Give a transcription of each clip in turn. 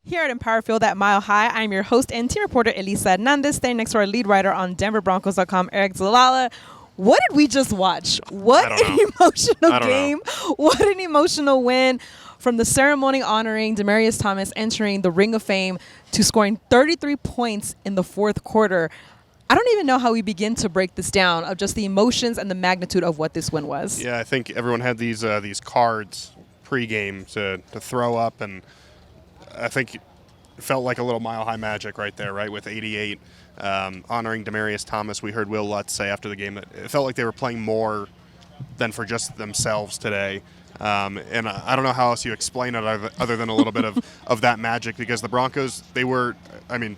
Here at Empower Field at Mile High, I'm your host and team reporter, Elisa Hernandez, standing next to our lead writer on DenverBroncos.com, Aric DiLalla. What did we just watch? What an emotional game. What an emotional win. From the ceremony honoring Demaryius Thomas entering the Ring of Fame to scoring 33 points in the fourth quarter. I don't even know how we begin to break this down of just the emotions and the magnitude of what this win was. Yeah, I think everyone had these cards pregame to throw up, and I think it felt like a little Mile High magic right there, right, with 88 honoring Demaryius Thomas. We heard Will Lutz say after the game that it felt like they were playing more than for just themselves today. And I don't know how else you explain it other than a little bit of that magic, because the Broncos,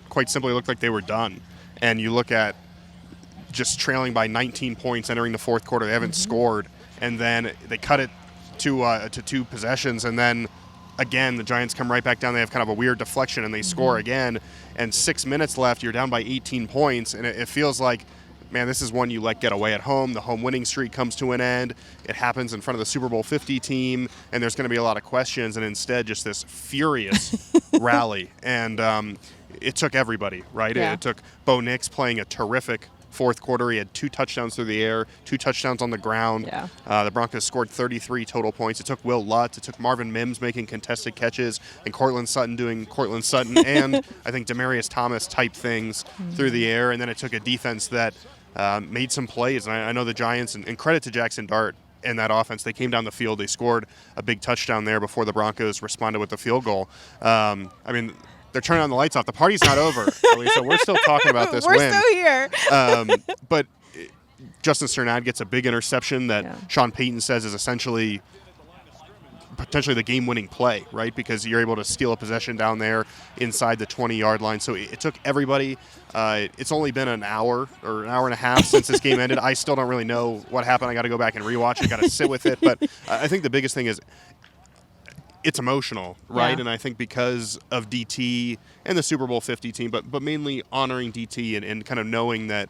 quite simply looked like they were done. And you look at just trailing by 19 points entering the fourth quarter. They haven't scored, and then they cut it to two possessions, and then again the Giants come right back down. They have kind of a weird deflection, and they score again. And 6 minutes left, you're down by 18 points, and it feels like, man, this is one you let get away at home. The home winning streak comes to an end. It happens in front of the Super Bowl 50 team, and there's going to be a lot of questions, and instead just this furious rally. And it took everybody, right? Yeah. It took Bo Nix playing a terrific fourth quarter. He had 2 touchdowns through the air, 2 touchdowns on the ground. Yeah. The Broncos scored 33 total points. It took Will Lutz. It took Marvin Mims making contested catches, and Courtland Sutton doing Courtland Sutton, and I think Demaryius Thomas type things through the air. And then it took a defense that made some plays. And I know the Giants, and credit to Jackson Dart and that offense, they came down the field. They scored a big touchdown there before the Broncos responded with the field goal. They're turning on the lights off. The party's not over, Elisa. We're still talking about this We're win. still here. But Justin Cernad gets a big interception that Sean Payton says is essentially potentially the game-winning play, right? Because you're able to steal a possession down there inside the 20-yard line. So it took everybody. It's only been an hour or an hour and a half since this game ended. I still don't really know what happened. I got to go back and rewatch it. Got to sit with it. But I think the biggest thing is it's emotional, right? Yeah. And I think because of DT and the Super Bowl 50 team, but mainly honoring DT and kind of knowing that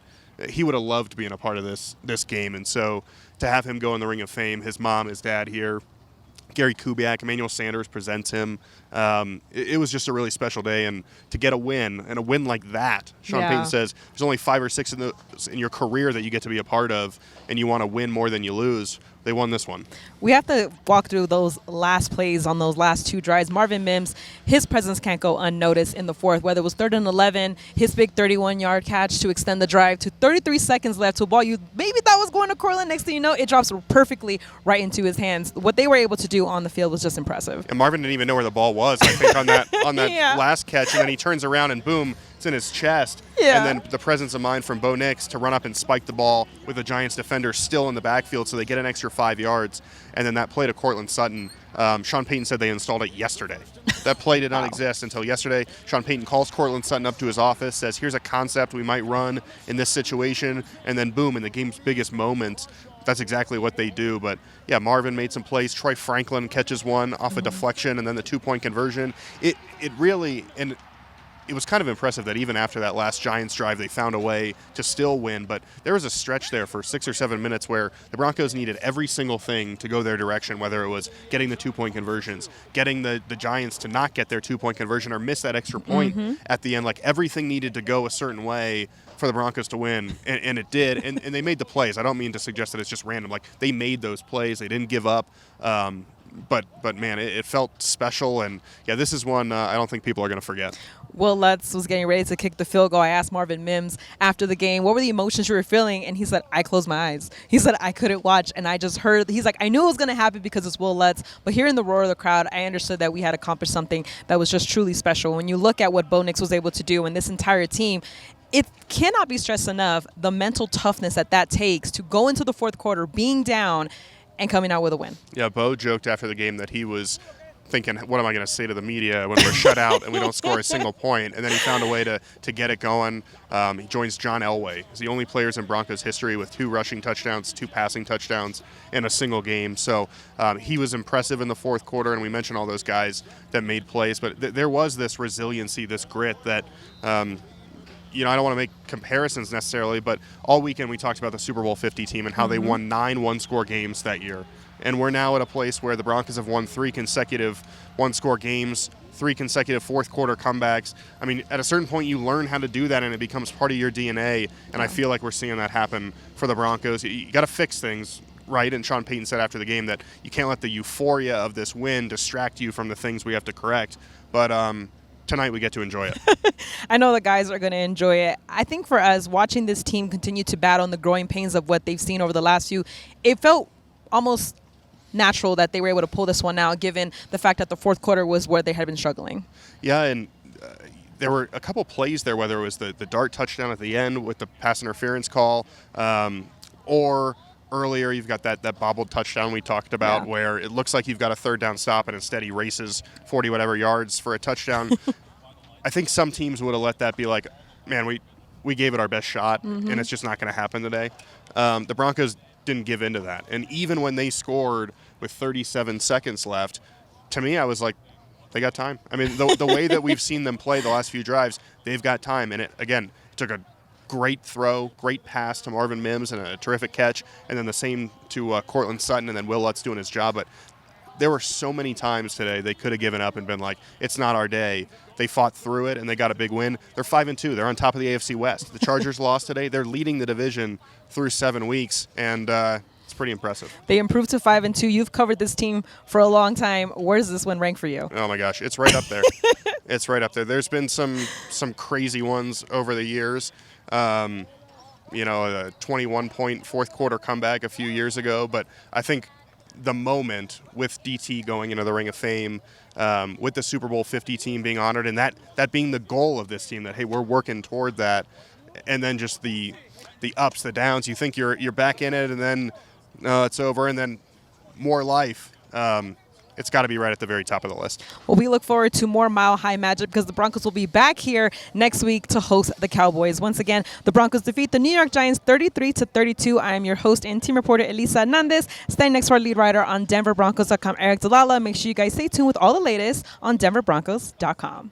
he would have loved being a part of this game. And so to have him go in the Ring of Fame, his mom, his dad here, Gary Kubiak, Emmanuel Sanders presents him. It was just a really special day, and to get a win, and a win like that, Sean Payton says there's only 5 or 6 in your career that you get to be a part of, and you want to win more than you lose. They won this one. We have to walk through those last plays on those last 2 drives. Marvin Mims, his presence can't go unnoticed in the fourth, whether it was 3rd and 11, his big 31-yard catch to extend the drive to 33 seconds left to a ball you maybe thought was going to Courtland. Next thing you know, it drops perfectly right into his hands. What they were able to do on the field was just impressive. And Marvin didn't even know where the ball was, I think, on that last catch, and then he turns around and boom, it's in his chest. Yeah. And then the presence of mind from Bo Nix to run up and spike the ball with the Giants defender still in the backfield, so they get an extra 5 yards. And then that play to Courtland Sutton, Sean Payton said they installed it yesterday. That play did not exist until yesterday. Sean Payton calls Courtland Sutton up to his office, says, here's a concept we might run in this situation, and then boom, in the game's biggest moments, that's exactly what they do. But yeah, Marvin made some plays. Troy Franklin catches one off a deflection, and then the 2-point conversion. It really, and it was kind of impressive that even after that last Giants drive, they found a way to still win. But there was a stretch there for 6 or 7 minutes where the Broncos needed every single thing to go their direction, whether it was getting the 2-point conversions, getting the Giants to not get their 2-point conversion or miss that extra point at the end. Like, everything needed to go a certain way for the Broncos to win, and it did. And they made the plays. I don't mean to suggest that it's just random. Like, they made those plays. They didn't give up. But man, it felt special, and yeah, this is one I don't think people are going to forget. Will Lutz was getting ready to kick the field goal. I asked Marvin Mims after the game, what were the emotions you were feeling? And he said, I closed my eyes. He said, I couldn't watch, and I just heard. He's like, I knew it was going to happen because it's Will Lutz, but hearing the roar of the crowd, I understood that we had accomplished something that was just truly special. When you look at what Bo Nix was able to do and this entire team, it cannot be stressed enough, the mental toughness that takes to go into the fourth quarter being down and coming out with a win. Yeah, Bo joked after the game that he was thinking, what am I going to say to the media when we're shut out and we don't score a single point? And then he found a way to get it going. He joins John Elway. He's the only players in Broncos history with 2 rushing touchdowns, 2 passing touchdowns in a single game. So he was impressive in the fourth quarter, and we mentioned all those guys that made plays. But there was this resiliency, this grit that I don't want to make comparisons necessarily, but all weekend we talked about the Super Bowl 50 team and how they won 9 one-score games that year. And we're now at a place where the Broncos have won 3 consecutive one-score games, 3 consecutive fourth-quarter comebacks. I mean, at a certain point, you learn how to do that, and it becomes part of your DNA. And I feel like we're seeing that happen for the Broncos. You got to fix things, right? And Sean Payton said after the game that you can't let the euphoria of this win distract you from the things we have to correct. But tonight we get to enjoy it. I know the guys are going to enjoy it. I think for us, watching this team continue to battle in the growing pains of what they've seen over the last few, it felt almost natural that they were able to pull this one out, given the fact that the fourth quarter was where they had been struggling. Yeah, and there were a couple plays there, whether it was the dart touchdown at the end with the pass interference call, or earlier you've got that bobbled touchdown we talked about where it looks like you've got a third down stop and instead he races 40 whatever yards for a touchdown. I think some teams would have let that be like, man, we gave it our best shot, and it's just not going to happen today. The Broncos didn't give in to that. And even when they scored with 37 seconds left, to me, I was like, they got time. I mean, the way that we've seen them play the last few drives, they've got time. And it, again, took a great throw, great pass to Marvin Mims and a terrific catch, and then the same to Cortland Sutton, and then Will Lutz doing his job. But there were so many times today they could have given up and been like, it's not our day. They fought through it, and they got a big win. They're 5-2. They're on top of the AFC West. The Chargers lost today. They're leading the division through 7 weeks, and it's pretty impressive. They improved to 5-2. You've covered this team for a long time. Where does this one rank for you? Oh, my gosh. It's right up there. It's right up there. There's been some crazy ones over the years. A 21-point fourth-quarter comeback a few years ago, but I think the moment with DT going into the Ring of Fame, with the Super Bowl 50 team being honored, and that being the goal of this team, that, hey, we're working toward that, and then just the ups, the downs. You think you're back in it, and then it's over, and then more life. It's got to be right at the very top of the list. Well, we look forward to more Mile High magic because the Broncos will be back here next week to host the Cowboys. Once again, the Broncos defeat the New York Giants 33-32. I am your host and team reporter, Elisa Hernandez. Standing next to our lead writer on DenverBroncos.com, Aric DiLalla. Make sure you guys stay tuned with all the latest on DenverBroncos.com.